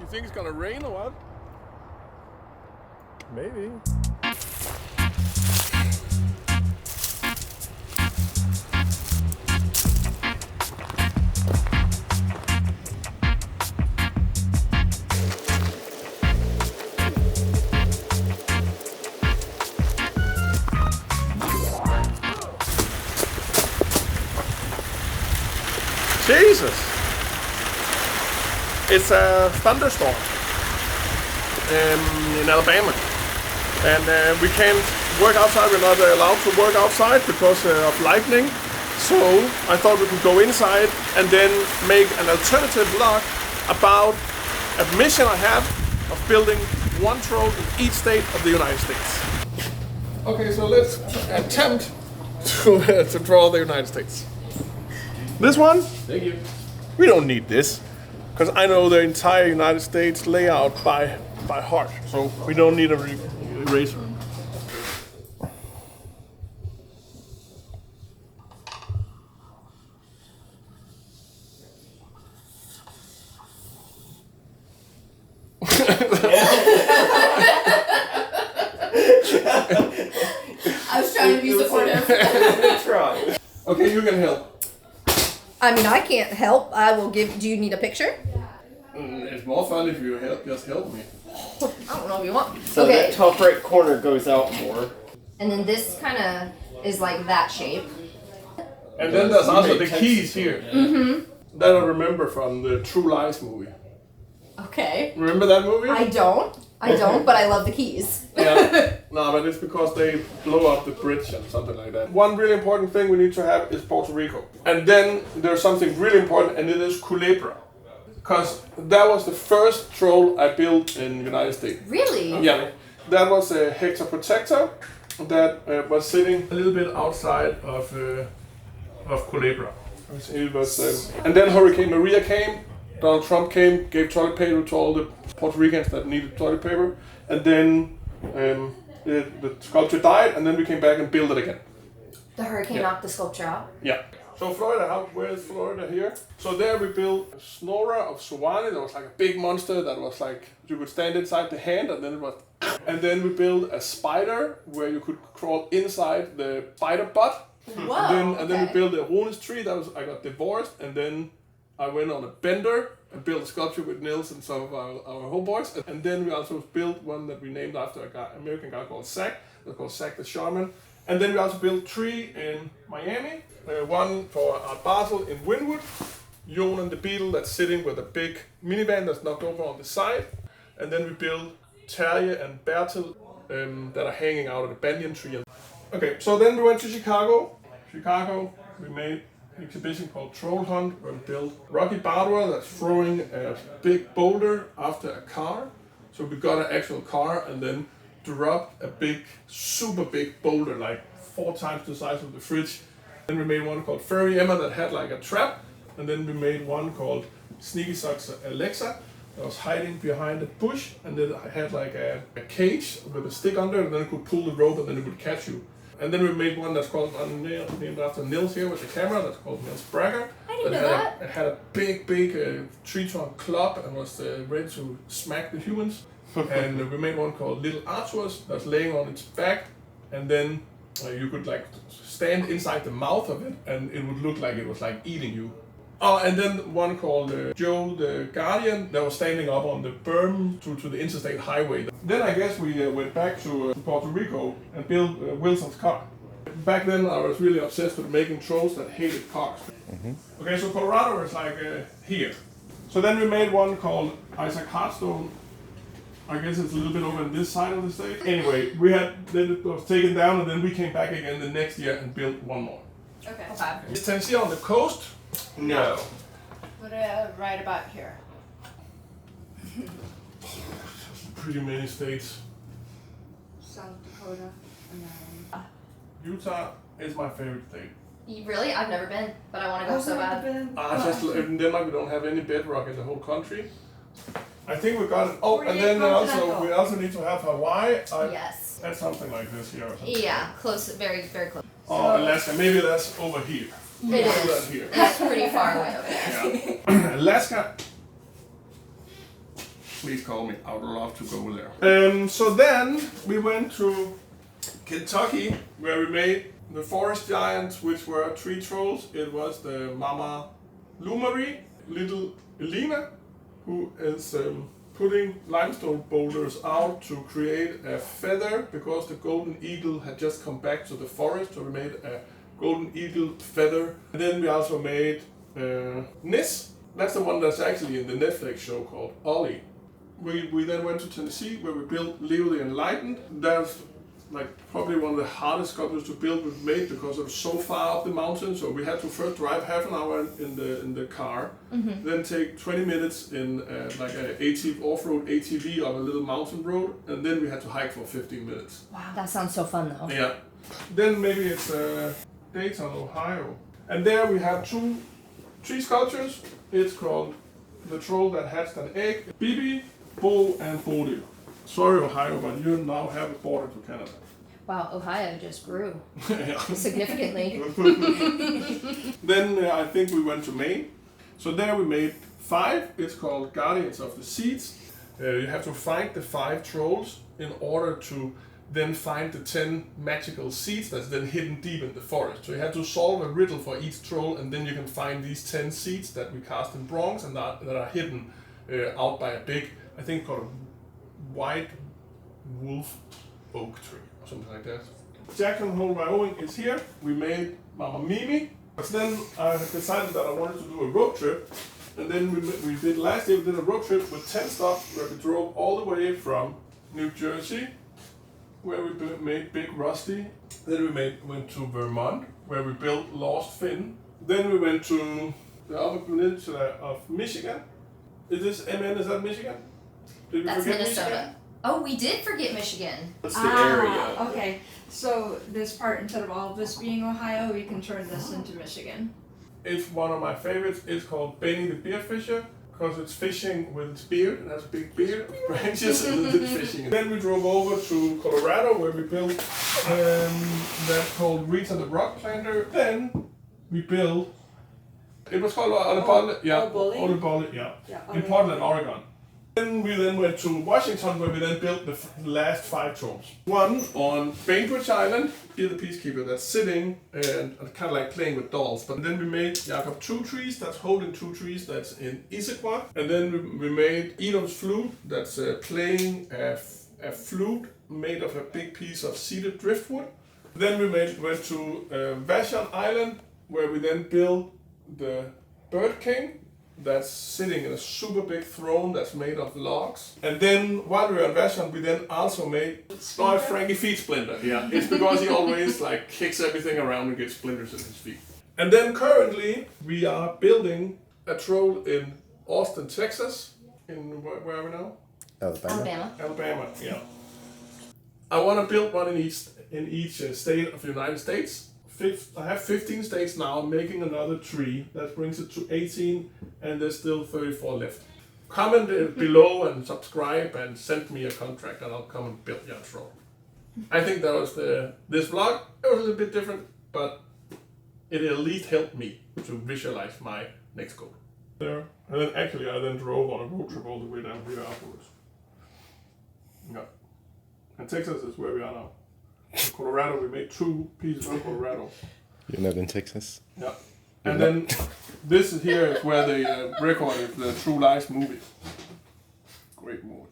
You think it's gonna rain or what? Maybe. Jesus! It's a thunderstorm in Alabama, and we can't work outside. We're not allowed to work outside because of lightning. So I thought we could go inside and then make an alternative vlog about a mission I have of building one troll in each state of the United States. Okay, so let's attempt to draw the United States. This one? Thank you. We don't need this, because I know the entire United States layout by heart, so we don't need a eraser. I was trying to be supportive. Try. Okay, you can help. I mean, I can't help. I will give. Do you need a picture? It's more fun if you just help me. I don't know if you want. So Okay. that top right corner goes out more. And then this kind of is like that shape. And then there's You also make the keys here. Mm-hmm. That I remember from the True Lies movie. Okay. Remember that movie? I don't, but I love the keys. Yeah. No, but it's because they blow up the bridge and something like that. One really important thing we need to have is Puerto Rico. And then there's something really important, and it is culebra. Because that was the first troll I built in the United States. Really? Yeah. That was a Hector Protector that was sitting a little bit outside of culebra. It was, and then Hurricane Maria came. Donald Trump came, gave toilet paper to all the Puerto Ricans that needed toilet paper, and then the sculpture died, and then we came back and built it again. The hurricane knocked the sculpture out. Yeah. So Florida, where is Florida here? So there we built a Snora of Suwannee. That was like a big monster that was like, you could stand inside the hand, and then it was... And then we built a spider where you could crawl inside the spider butt. Whoa, And then we built a Wunas tree. I got divorced, and then I went on a bender and built a sculpture with Nils and some of our homeboys. And then we also built one that we named after an American guy called Zach. That's called Zach the Shaman. And then we also built 3 in Miami. One for Art Basel in Wynwood. Jonan the Beetle that's sitting with a big minivan that's knocked over on the side. And then we built Terje and Bertil that are hanging out of the banyan tree. Okay, so then we went to Chicago. We made an exhibition called Troll Hunt, where we built Rocky Balboa that's throwing a big boulder after a car. So we got an actual car and then dropped a big, super big boulder, like 4 times the size of the fridge. Then we made one called Furry Emma that had like a trap. And then we made one called Sneaky Socks Alexa that was hiding behind a bush. And then I had like a cage with a stick under it, and then it could pull the rope and then it would catch you. And then we made one that's called named after Nils here with the camera. That's called Nils Bragger. I didn't know that. It had a big tree trunk club and was ready to smack the humans. And we made one called Little Arthur's that's laying on its back, and then you could like stand inside the mouth of it, and it would look like it was like eating you. Oh, and then one called Joe the Guardian that was standing up on the berm to the interstate highway. Then I guess we went back to Puerto Rico and built Wilson's car. Back then I was really obsessed with making trolls that hated cars. Mm-hmm. Okay, so Colorado is like here. So then we made one called Isaac Hearthstone. I guess it's a little bit over on this side of the state. Anyway, then it was taken down, and then we came back again the next year and built one more. Okay. Is Tennessee on the coast? No. But right about here. Pretty many states. South Dakota. And then... Utah is my favorite state. Really? I've never been, but I want to go so bad. Just in Denmark we don't have any bedrock in the whole country. I think we got it. Oh, Or and you then continental. we also need to have Hawaii. Yes. That's something like this here. Or something. Yeah, close, very, very close. Oh, Alaska. Maybe that's over here. It We'll do is. that here. It's pretty far away over there. Yeah. Alaska. please call me. I would love to go there. So then we went to Kentucky, where we made the forest giants, which were tree trolls. It was the Mama Lumari, little Elena, who is putting limestone boulders out to create a feather, because the golden eagle had just come back to the forest, so we made a golden eagle feather. And then we also made Nis. That's the one that's actually in the Netflix show called Ollie. We then went to Tennessee, where we built Leo the Enlightened. That's like probably one of the hardest sculptures to build we've made, because it was so far up the mountain. So we had to first drive half an hour in the car, then take 20 minutes in like a off-road ATV on a little mountain road, and then we had to hike for 15 minutes. Wow, that sounds so fun though. Yeah. Then maybe it's Dayton, Ohio, and there we have two tree sculptures. It's called The Troll That Hatched an Egg, Bibi, Bo, and Bodil. Sorry, Ohio, but you now have a border to Canada. Wow, Ohio just grew significantly. Then I think we went to Maine. So there we made 5. It's called Guardians of the Seeds. You have to find the 5 trolls in order to then find the 10 magical seeds that's then hidden deep in the forest. So you have to solve a riddle for each troll, and then you can find these 10 seeds that we cast in bronze and that are hidden out by a big, I think called a white wolf oak tree or something like that. Jackson Hole, Wyoming is here. We made Mama Mimi. But then I decided that I wanted to do a road trip. And then we did last year, we did a road trip with 10 stops, where we drove all the way from New Jersey, where we made Big Rusty. Then we went to Vermont, where we built Lost Finn. Then we went to the upper peninsula of Michigan. Is that Michigan? Did we That's forget Minnesota. Michigan? Oh, we did forget Michigan. That's the area. Okay, so this part, instead of all of this being Ohio, we can turn this into Michigan. It's one of my favorites. It's called Benny the Beer Fisher, because it's fishing with its beard. It has a big beard of branches and it's fishing. Then we drove over to Colorado, where we built that's called Rita the Rock Planter. Then we built, it was called Oliboli, in Portland, Oregon. Then we went to Washington, where we then built the last 5 trolls. One on Bainbridge Island, here the peacekeeper that's sitting and kind of like playing with dolls. But then we made Jacob 2 trees, that's holding 2 trees, that's in Issaquah. And then we made Edom's flute, that's playing a flute made of a big piece of seeded driftwood. Then we went to Vashon Island, where we then built the Bird King, that's sitting in a super big throne that's made of logs. And then while we were on Vashon, we then also made Frankie Feet Splinter. Yeah, it's because he always like kicks everything around and gets splinters in his feet. And then currently we are building a troll in Austin, Texas. Where are we now? Alabama. Yeah. I want to build one in each state of the United States. I have 15 states now. I'm making another 3. That brings it to 18, and there's still 34 left. Comment below and subscribe and send me a contract, and I'll come and build your troll. I think that was this vlog. It was a little bit different, but it at least helped me to visualize my next goal. There, and then actually I then drove on a road trip all the way down here afterwards. Yeah, and Texas is where we are now. In Colorado, we made 2 pieces of Colorado. You're not in Texas? Yeah. And then this is here is where they recorded the True Lies movie. Great movie.